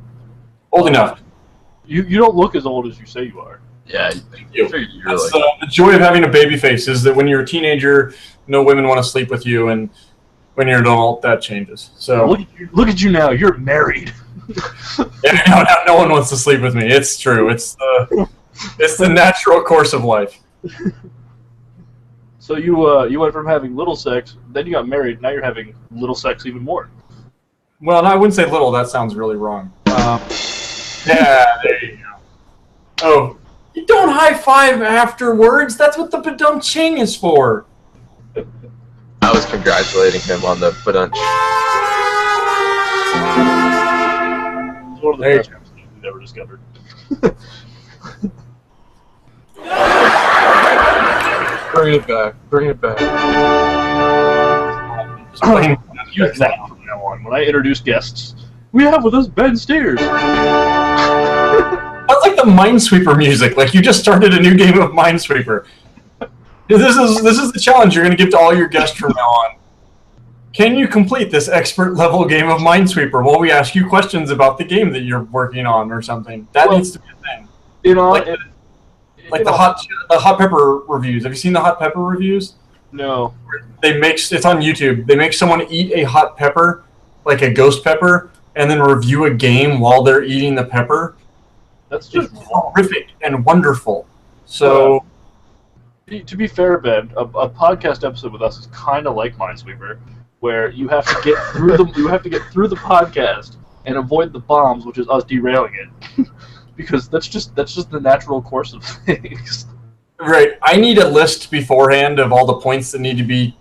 Old enough. You don't look as old as you say you are. Yeah, You're like... the joy of having a baby face is that when you're a teenager, no women want to sleep with you, and when you're an adult, that changes. So look at you now. You're married. Yeah, no one wants to sleep with me. It's true. It's the natural course of life. So you went from having little sex, then you got married. Now you're having little sex even more. Well, no, I wouldn't say little. That sounds really wrong. Yeah, there you go. Oh, You don't high five afterwards. That's what the badum-ching is for. I was congratulating him on the badunch. It's one of the There best episodes we've ever discovered. Bring it back. Bring it back. Just plain Use that from now on. When I introduce guests, we have with us Ben Stiers. That's like the Minesweeper music. Like you just started a new game of Minesweeper. This is the challenge you're going to give to all your guests from now on. Can you complete this expert level game of Minesweeper while we ask you questions about the game that you're working on or something? That needs to be a thing. You know, Like the hot pepper reviews. Have you seen the hot pepper reviews? No. It's on YouTube. They make someone eat a hot pepper, like a ghost pepper, and then review a game while they're eating the pepper. That's just horrific and wonderful. So, to be fair, Ben, a podcast episode with us is kind of like Minesweeper, where you have to get through the the podcast and avoid the bombs, which is us derailing it, because that's just the natural course of things. right, I need a list beforehand of all the points that need to be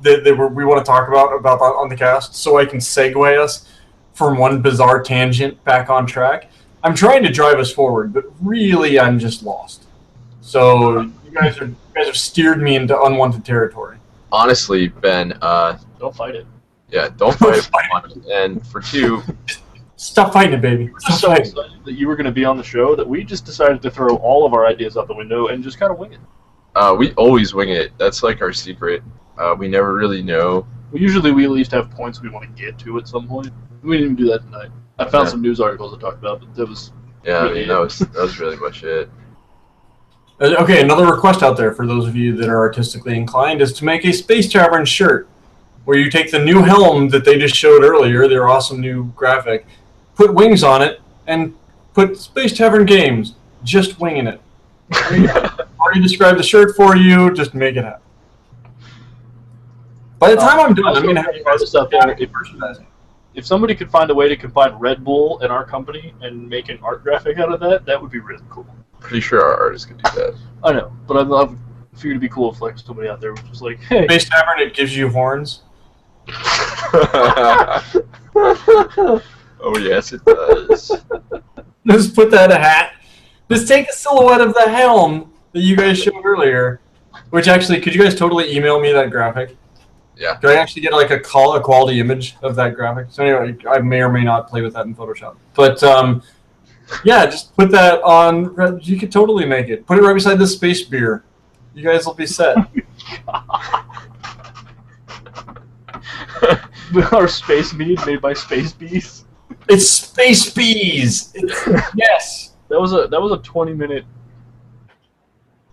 that we want to talk about on the cast, so I can segue us from one bizarre tangent back on track. I'm trying to drive us forward, but really I'm just lost. So you guys have steered me into unwanted territory. Honestly, Ben, Don't fight it. yeah, don't fight it. And for two, Stop fighting it, baby. We're Stop just so fighting. excited that you were going to be on the show that we just decided to throw all of our ideas out the window and just kind of wing it. we always wing it. That's like our secret. We never really know. Usually we at least have points we want to get to at some point. We didn't even do that tonight. I found Yeah. some news articles to talk about, but that was Yeah, I really mean, that was really much it. Okay, another request out there for those of you that are artistically inclined is to make a Space Tavern shirt where you take the new helm that they just showed earlier, their awesome new graphic, put wings on it, and put Space Tavern Games, just winging it. Already described the shirt for you, just make it happen. By the time I'm done, I'm going to have you guys out there. merchandising. If somebody could find a way to combine Red Bull and our company and make an art graphic out of that, that would be really cool. Pretty sure our artists could do that. I know, but I'd love for you to be cool if like somebody out there was just like, hey, Space Tavern, it gives you horns. Oh yes, it does. Just put that in a hat. Just take a silhouette of the helm that you guys showed earlier. Which actually, could you guys totally email me that graphic? Yeah. Could I actually get like a quality image of that graphic? So anyway, I may or may not play with that in Photoshop. But yeah, just put that on. You could totally make it. Put it right beside the space beer. You guys will be set. our space mead made by space bees. It's space bees. Yes. That was a 20-minute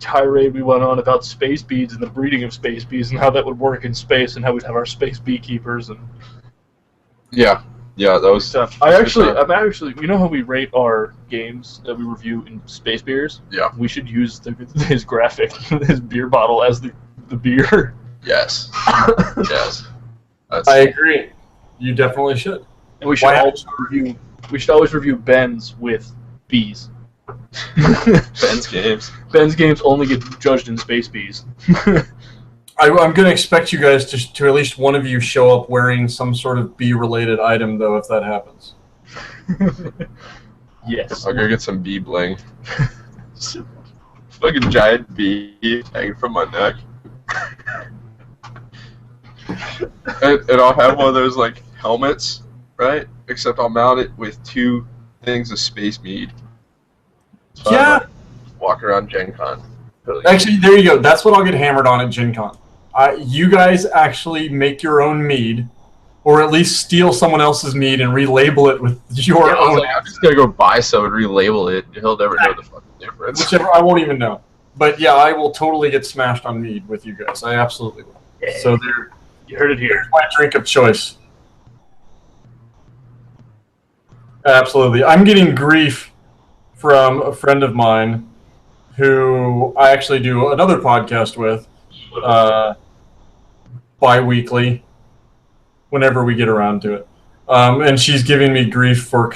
tirade we went on about space bees and the breeding of space bees and how that would work in space and how we'd have our space beekeepers and Yeah, that was stuff. I'm actually, you know how we rate our games that we review in space beers? Yeah. We should use his graphic, his beer bottle as the beer. Yes. Yes. I agree. You definitely should. And we should always review Ben's with bees. Ben's games. Ben's games only get judged in space bees. I'm going to expect you guys to at least one of you show up wearing some sort of bee-related item, though, if that happens. Yes. I'll go get some bee bling. Fucking giant bee hanging from my neck. and I'll have one of those like helmets, right? Except I'll mount it with two things of space mead. So Yeah. I walk around Gen Con. Totally. Actually, there you go. That's what I'll get hammered on at Gen Con. You guys actually make your own mead, or at least steal someone else's mead and relabel it with your Yeah, I was own. like, I'm just gonna go buy some and relabel it. He'll never know the fucking difference. Whichever, I won't even know. But yeah, I will totally get smashed on mead with you guys. I absolutely will. Yeah. So You heard it here. there's my drink of choice. Absolutely. I'm getting grief from a friend of mine who I actually do another podcast with bi-weekly whenever we get around to it. And she's giving me grief for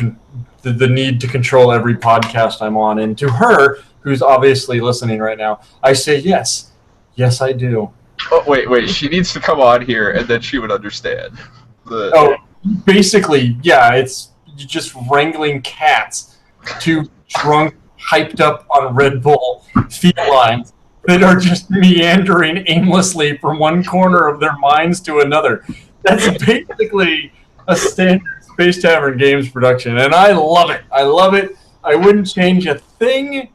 the need to control every podcast I'm on. And to her, who's obviously listening right now, I say yes. Yes, I do. Oh, wait. She needs to come on here, and then she would understand. Basically, yeah, it's just wrangling cats to drunk, hyped up on Red Bull felines that are just meandering aimlessly from one corner of their minds to another. That's basically a standard Space Tavern Games production, and I love it. I love it. I wouldn't change a thing,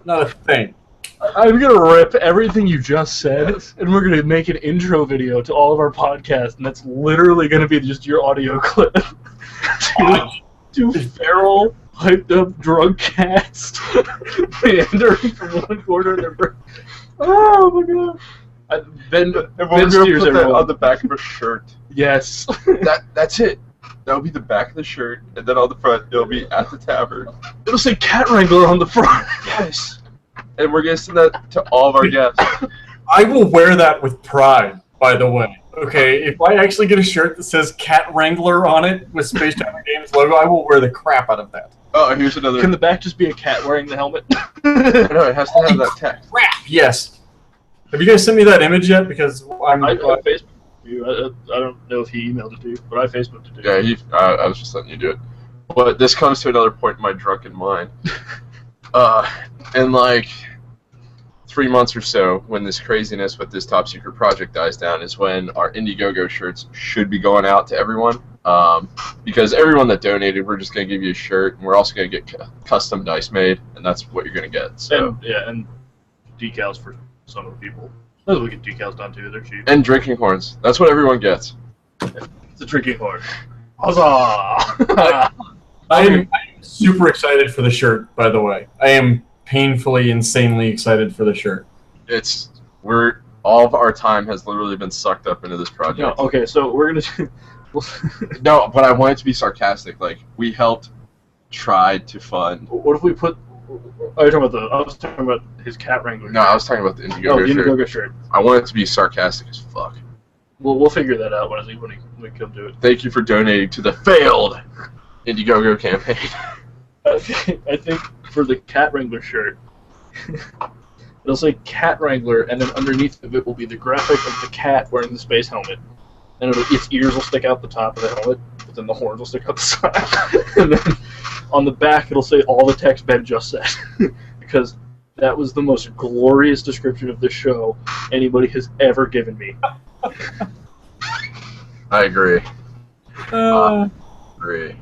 not a thing. I'm going to rip everything you just said, and we're going to make an intro video to all of our podcasts, and that's literally going to be just your audio clip. Two feral, hyped-up, drunk cats meandering from one corner of their brain. Oh, my God. Ben Stiers put that on the back of a shirt. Yes. That's it. That'll be the back of the shirt, and then on the front, it'll be At the Tavern. It'll say Cat Wrangler on the front. Yes. And we're going to send that to all of our guests. I will wear that with pride, by the way. Okay, if I actually get a shirt that says Cat Wrangler on it with Space Tavern Games logo, I will wear the crap out of that. Oh, here's another... Can the back just be a cat wearing the helmet? No, it has to have that text. Crap! Yes. Have you guys sent me that image yet? Because I Facebooked you. I don't know if he emailed it to you, but I Facebooked it to you. Yeah, I was just letting you do it. But this comes to another point in my drunken mind. In like 3 months or so, when this craziness with this top secret project dies down, is when our Indiegogo shirts should be going out to everyone. Because everyone that donated, we're just going to give you a shirt, and we're also going to get custom dice made, and that's what you're going to get. So and decals for some of the people. Those we get decals done too. They're cheap. And drinking horns. That's what everyone gets. It's a drinking horn. Huzzah! I'm super excited for the shirt, by the way. I am painfully, insanely excited for the shirt. All of our time has literally been sucked up into this project. No, okay, so we're gonna. No, but I want it to be sarcastic. Like, we helped try to fund. What if we put? Oh, you're talking about I was talking about his Cat Wrangler. No, I was talking about the Indiegogo shirt. I want it to be sarcastic as fuck. We'll figure that out when we come to it. Thank you for donating to the failed Indiegogo campaign. I think for the Cat Wrangler shirt, it'll say Cat Wrangler, and then underneath of it will be the graphic of the cat wearing the space helmet. And its ears will stick out the top of the helmet, but then the horns will stick out the side. And then on the back it'll say all the text Ben just said. Because that was the most glorious description of this show anybody has ever given me. I agree. Agree.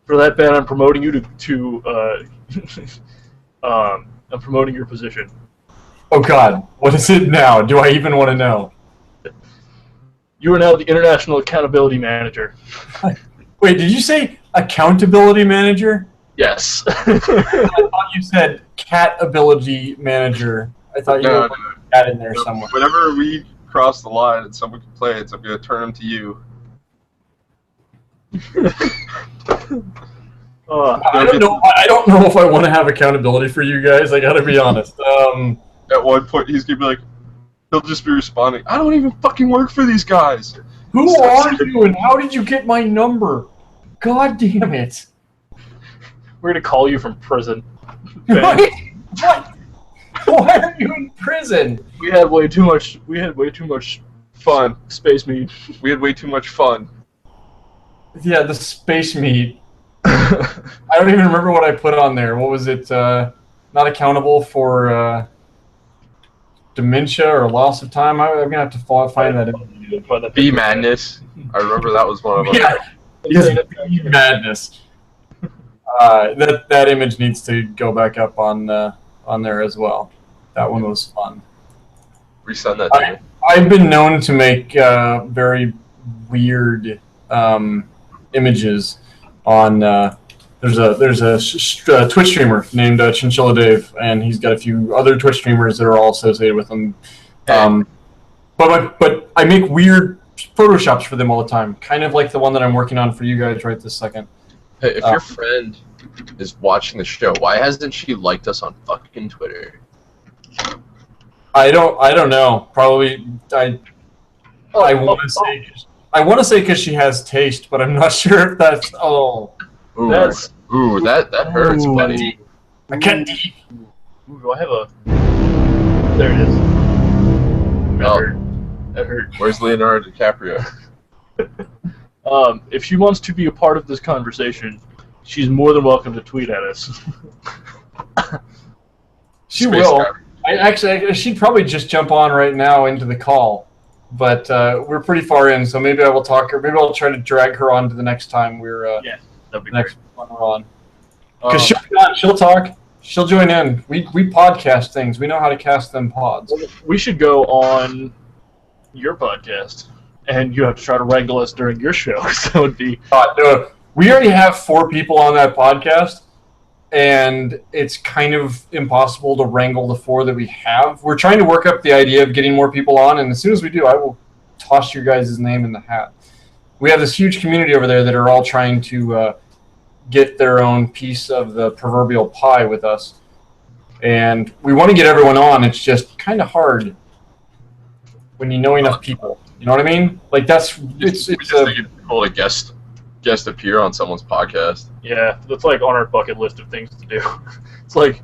For that, Ben, I'm promoting you to I'm promoting your position. Oh God, what is it now? Do I even want to know? You are now the International Accountability Manager. Wait, did you say Accountability Manager? Yes. I thought you said Cat Ability Manager. I thought you were putting cat in there somewhere. Whenever we cross the line and someone complains, I'm going to turn them to you. I don't know if I want to have accountability for you guys. I got to be honest. At one point, he's going to be like, he'll just be responding, I don't even fucking work for these guys. Who are you and how did you get my number? God damn it. We're going to call you from prison. What? Why are you in prison? We had way too much fun. Space meat. We had way too much fun. Yeah, the space meat. I don't even remember what I put on there. What was it? Not accountable for dementia or loss of time. I'm going to have to find that. Bee madness. I remember that was one of them. Yeah, yes, bee madness. That image needs to go back up on there as well. That one was fun. Resend that to me. I've been known to make very weird images on. There's a Twitch streamer named Chinchilla Dave, and he's got a few other Twitch streamers that are all associated with him. But I make weird photoshops for them all the time, kind of like the one that I'm working on for you guys right this second. Hey, if your friend is watching the show, why hasn't she liked us on fucking Twitter? I don't know. Probably I want to say because she has taste, but I'm not sure if that's That's Ooh, that hurts, Ooh. buddy. I can't deep. Ooh, do I have a... There it is. That Oh. hurt. That hurt. Where's Leonardo DiCaprio? If she wants to be a part of this conversation, she's more than welcome to tweet at us. She Space will. guy. She'd probably just jump on right now into the call, but we're pretty far in, so maybe I will talk her. Maybe I'll try to drag her on to the next time we're Yeah, that'd be next great. one we're on. Because she'll be on, she'll talk, she'll join in. We podcast things. We know how to cast them pods. We should go on your podcast, and you have to try to wrangle us during your show. So that would be... No, we already have 4 people on that podcast, and it's kind of impossible to wrangle the 4 that we have. We're trying to work up the idea of getting more people on, and as soon as we do, I will toss your guys' name in the hat. We have this huge community over there that are all trying to get their own piece of the proverbial pie with us, and we want to get everyone on. It's just kind of hard when you know enough people. You know what I mean? Like it's thinking people to guest appear on someone's podcast. Yeah, that's like on our bucket list of things to do. It's like...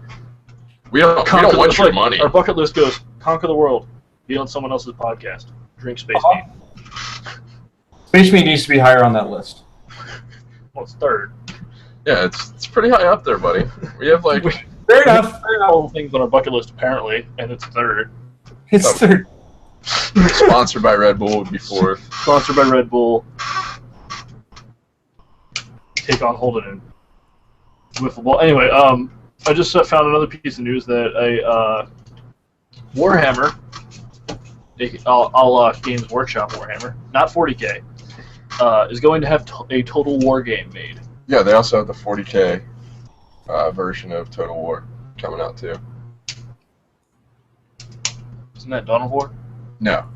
We don't want your money. Our bucket list goes, conquer the world, be on someone else's podcast, drink Space Meat. Space Meat needs to be higher on that list. Well, it's third. Yeah, it's pretty high up there, buddy. We have like Fair enough. All the things on our bucket list, apparently, and it's third. It's third. sponsored by Red Bull would be 4th. Sponsored by Red Bull. Take on Holden and wiffle ball. Anyway, I just found another piece of news that a Warhammer, Games Workshop Warhammer, not 40K, is going to have a Total War game made. Yeah, they also have the 40K version of Total War coming out too. Isn't that Dawn of War? No,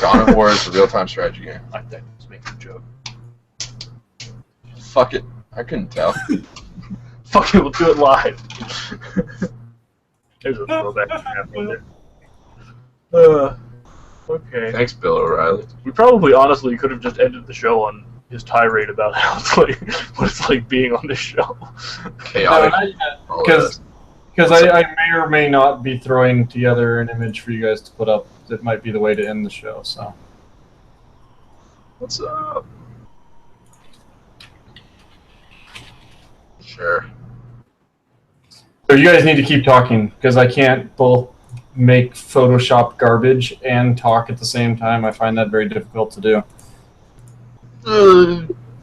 Dawn of War is a real-time strategy game. I think I was making a joke. Fuck it, I couldn't tell. Fuck it, we'll do it live. There's a throwback happening there. Okay. Thanks, Bill O'Reilly. We probably honestly could have just ended the show on his tirade about how it's like what it's like being on this show. Chaotic. Because I may or may not be throwing together an image for you guys to put up that might be the way to end the show. So, What's up? Sure. so you guys need to keep talking because I can't both make Photoshop garbage and talk at the same time. I find that very difficult to do.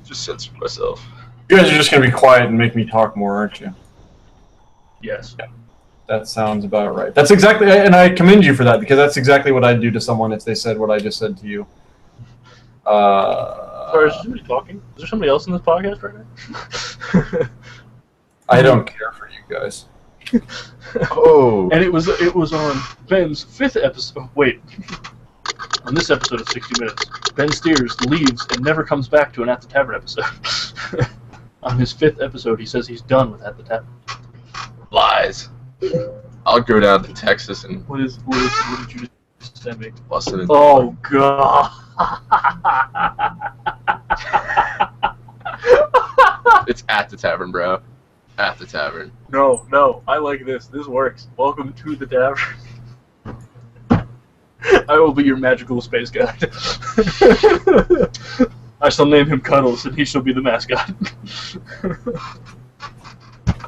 Just censor myself. You guys are just going to be quiet and make me talk more, aren't you? Yes. That sounds about right. That's exactly, and I commend you for that because that's exactly what I'd do to someone if they said what I just said to you. Sorry, is somebody talking? Is there somebody else in this podcast right now? I don't care for you guys. Oh. And it was on Ben's 5th episode. Wait. On this episode of 60 Minutes, Ben Stiers leaves and never comes back to an At the Tavern episode. On his 5th episode, he says he's done with At the Tavern. Lies. I'll go down to Texas and What did you just send me? bust it in. Oh, God. It's At the Tavern, bro. At the Tavern. No, I like this. This works. Welcome to the Tavern. I will be your magical space guide. I shall name him Cuddles, and he shall be the mascot.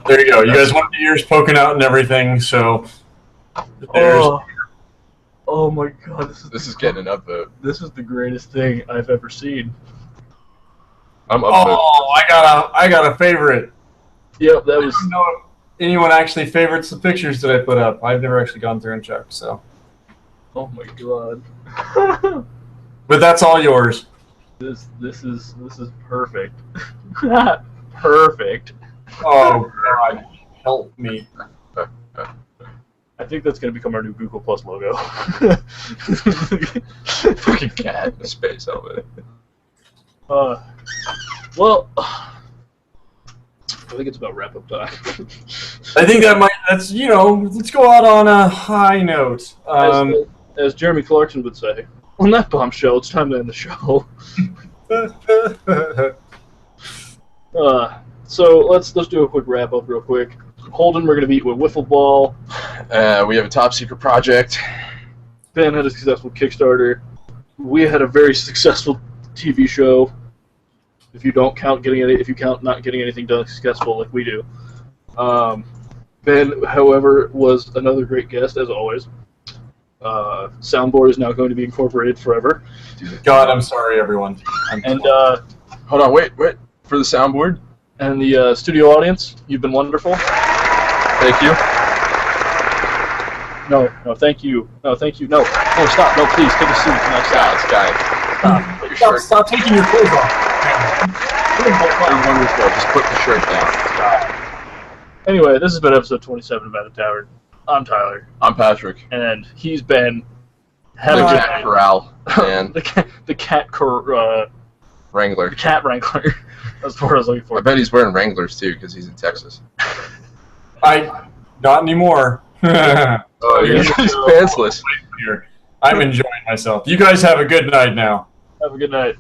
There you go. You guys want the ears poking out and everything, so there's... Oh my God! This is getting an upvote. This is the greatest thing I've ever seen. I'm upvote. Oh, I got a favorite. Yep, that I was. don't know if anyone actually favorites the pictures that I put up. I've never actually gone through and checked, so. Oh my God! But that's all yours. This is perfect. Perfect. Oh God, help me! I think that's gonna become our new Google Plus logo. Fucking cat in a space helmet. Well, I think it's about wrap up time. I think that's, let's go out on a high note. As Jeremy Clarkson would say, on that bombshell, it's time to end the show. So let's do a quick wrap up real quick. Holden, we're going to beat with Wiffle Ball. We have a top secret project. Ben had a successful Kickstarter. We had a very successful TV show. If you count not getting anything done successful like we do. Ben, however, was another great guest as always. Soundboard is now going to be incorporated forever. God, I'm sorry, everyone. Hold on, wait. For the soundboard? And the studio audience, you've been wonderful. Thank you. No, thank you. No, stop. No, please, take a seat. No, stop. Guy. Stop taking your clothes off. You're wonderful. Just put the shirt down. Anyway, this has been episode 27 of At the Tavern. I'm Tyler. I'm Patrick. And he's Ben. The cat corral man. the cat Wrangler. The cat wrangler. That's what I was looking for. I bet he's wearing Wranglers too because he's in Texas. Not anymore. Oh, he's pantsless. I'm enjoying myself. You guys have a good night now. Have a good night.